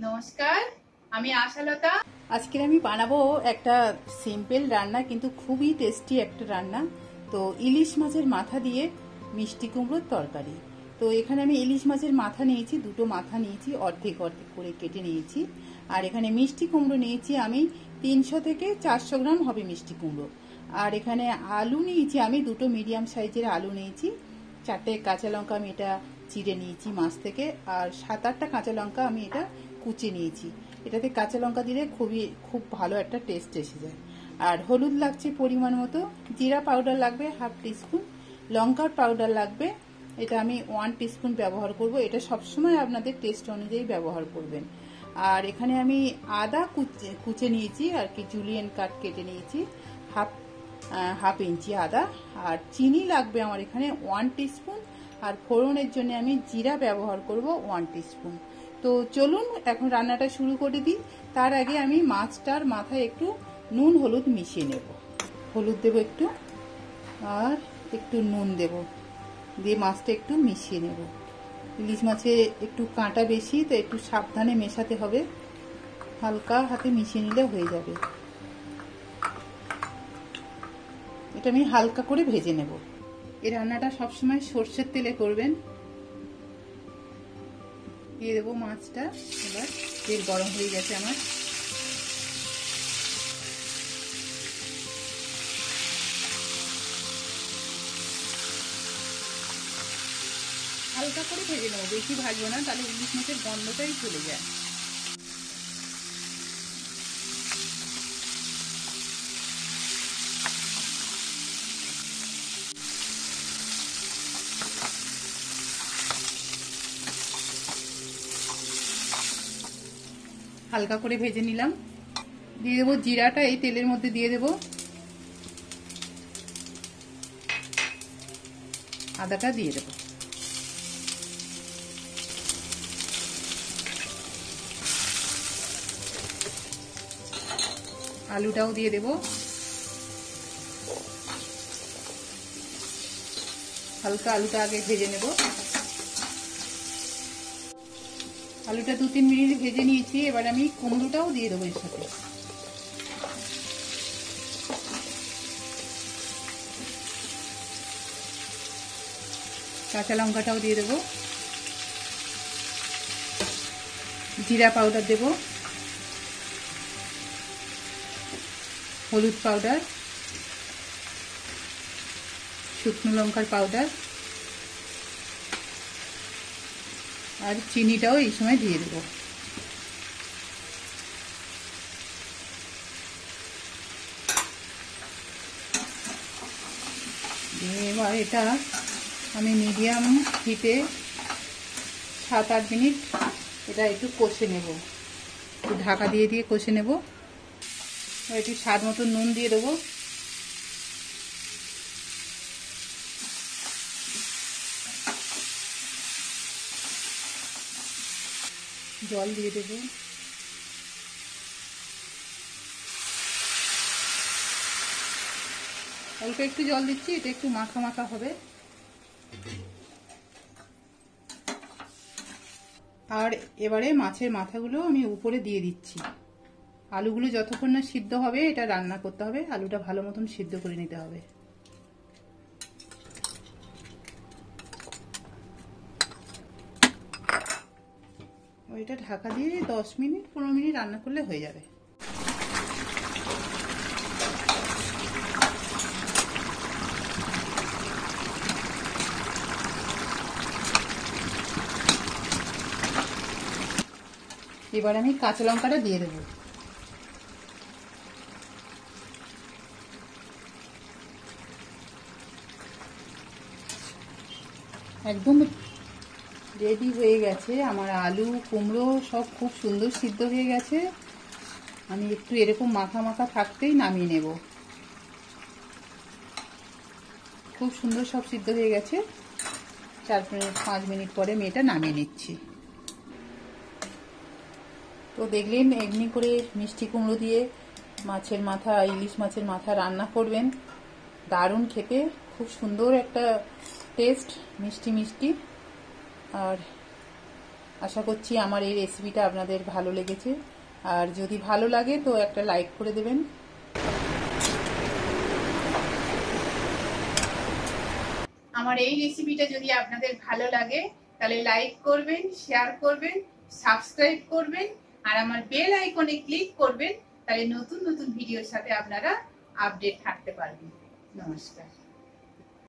নমস্কার, আমি আশালতা। আজকে আমি বানাবো একটা সিম্পল রান্না, কিন্তু খুবই টেস্টি একটা রান্না। তো ইলিশ মাছের মাথা দিয়ে মিষ্টি কুমড়োর তরকারি। তো এখানে আমি ইলিশ মাছের মাথা নিয়েছি, দুটো মাথা নিয়েছি, অর্ধেক অর্ধেক করে কেটে নিয়েছি। আর এখানে মিষ্টি কুমড়ো নিয়েছি আমি 300 থেকে 400 গ্রাম হবে মিষ্টি কুমড়ো। আর এখানে আলু নিয়েছি আমি, দুটো মিডিয়াম সাইজের আলু নিয়েছি। 4টে কাঁচা লঙ্কা আমি এটা চিড়ে নিয়েছি মাছ থেকে। আর 7-8টা কাঁচা লঙ্কা আমি এটা কুচে নিয়েছি। এটাতে কাঁচা লঙ্কা দিলে খুব ভালো একটা টেস্ট এসে যায়। আর হলুদ লাগছে পরিমাণ মতো, জিরা পাউডার লাগবে 1/2 টিস্পুন, লঙ্কার পাউডার লাগবে, এটা আমি 1 টিস্পুন ব্যবহার করব। এটা সবসময় আপনাদের টেস্ট অনুযায়ী ব্যবহার করবেন। আর এখানে আমি আদা কুচে নিয়েছি আর কি, জুলিয়েন কাট কেটে নিয়েছি হাফ ইঞ্চি আদা। আর চিনি লাগবে আমার এখানে 1 টিস্পুন। আর ফোড়নের জন্য আমি জিরা ব্যবহার করব 1 টিস্পুন। তো চলুন এখন রান্নাটা শুরু করে দিই। তার আগে আমি মাছটার মাথায় একটু নুন হলুদ মিশিয়ে নেব। হলুদ দেব একটু, আর একটু নুন দেব, দিয়ে মাছটা একটু মিশিয়ে নেব। ইলিশ মাছে একটু কাঁটা বেশি, তো একটু সাবধানে মেশাতে হবে, হালকা হাতে মিশিয়ে নিলে হয়ে যাবে। এটা আমি হালকা করে ভেজে নেব। এই রান্নাটা সবসময় সর্ষের তেলে করবেন। দিয়ে দেবো মাছটা। এবার তেল গরম হয়ে গেছে আমার। হালকা করে ভেজে নেবো, বেশি ভাজবো না, তাহলে ইলিশ মাছের গন্ধটাই চলে যায়। হালকা করে ভেজে নিলাম। দিয়ে দেবো জিরাটা, এই তেলের মধ্যে দিয়ে দেবো। আদাটা দিয়ে দেবো। আলুটাও দিয়ে দেবো। হালকা আলুটা আগে ভেজে নেব। আলুটা 2-3 মিনিট ভেজে নিয়েছি। এবার আমি কুমড়োটাও দিয়ে দেবো এর সাথে। কাঁচা লঙ্কাটাও দিয়ে দেবো। জিরা পাউডার দেব, হলুদ পাউডার, শুকনো লঙ্কার পাউডার, আর চিনিটাও এই সময় দিয়ে দেবো। এবার এটা আমি মিডিয়াম হিটে 7-8 মিনিট এটা একটু কষে নেব। একটু ঢাকা দিয়ে দিয়ে কষে নেব। একটু স্বাদ মতো নুন দিয়ে দেবো। জল দিয়ে দেবো। অল্প একটু জল দিচ্ছি, এটা একটু মাখা মাখা হবে। আর এবারে মাছের মাথাগুলো আমি উপরে দিয়ে দিচ্ছি। আলুগুলো যতক্ষণ না সিদ্ধ হবে এটা রান্না করতে হবে, আলুটা ভালো মতন সিদ্ধ করে নিতে হবে। ওইটা ঢাকা দিয়ে 10-15 মিনিট রান্না করলে হয়ে যাবে। এবার আমি কাঁচা লঙ্কাটা দিয়ে দেবো। একদম রেডি হয়ে গেছে আমার আলু কুমড়ো, সব খুব সুন্দর সিদ্ধ হয়ে গেছে। আমি একটু এরকম মাখা মাখা থাকতেই নামিয়ে নেব। খুব সুন্দর সব সিদ্ধ হয়ে গেছে। 4-5 মিনিট পরে আমি এটা নামিয়ে নিচ্ছি। তো দেখলেন, এমনি করে মিষ্টি কুমড়ো দিয়ে মাছের মাথা, ইলিশ মাছের মাথা রান্না করবেন, দারুণ খেতে, খুব সুন্দর একটা টেস্ট, মিষ্টি মিষ্টি। আর আশা করছি আমার এই রেসিপিটা আপনাদের ভালো লেগেছে, আর যদি ভালো লাগে তো একটা লাইক করে দেবেন। আমার এই রেসিপিটা যদি আপনাদের ভালো লাগে তাহলে লাইক করবেন, শেয়ার করবেন, সাবস্ক্রাইব করবেন, আর আমার বেল আইকনে ক্লিক করবেন। তাহলে নতুন নতুন ভিডিওর সাথে আপনারা আপডেট থাকতে পারবেন। নমস্কার।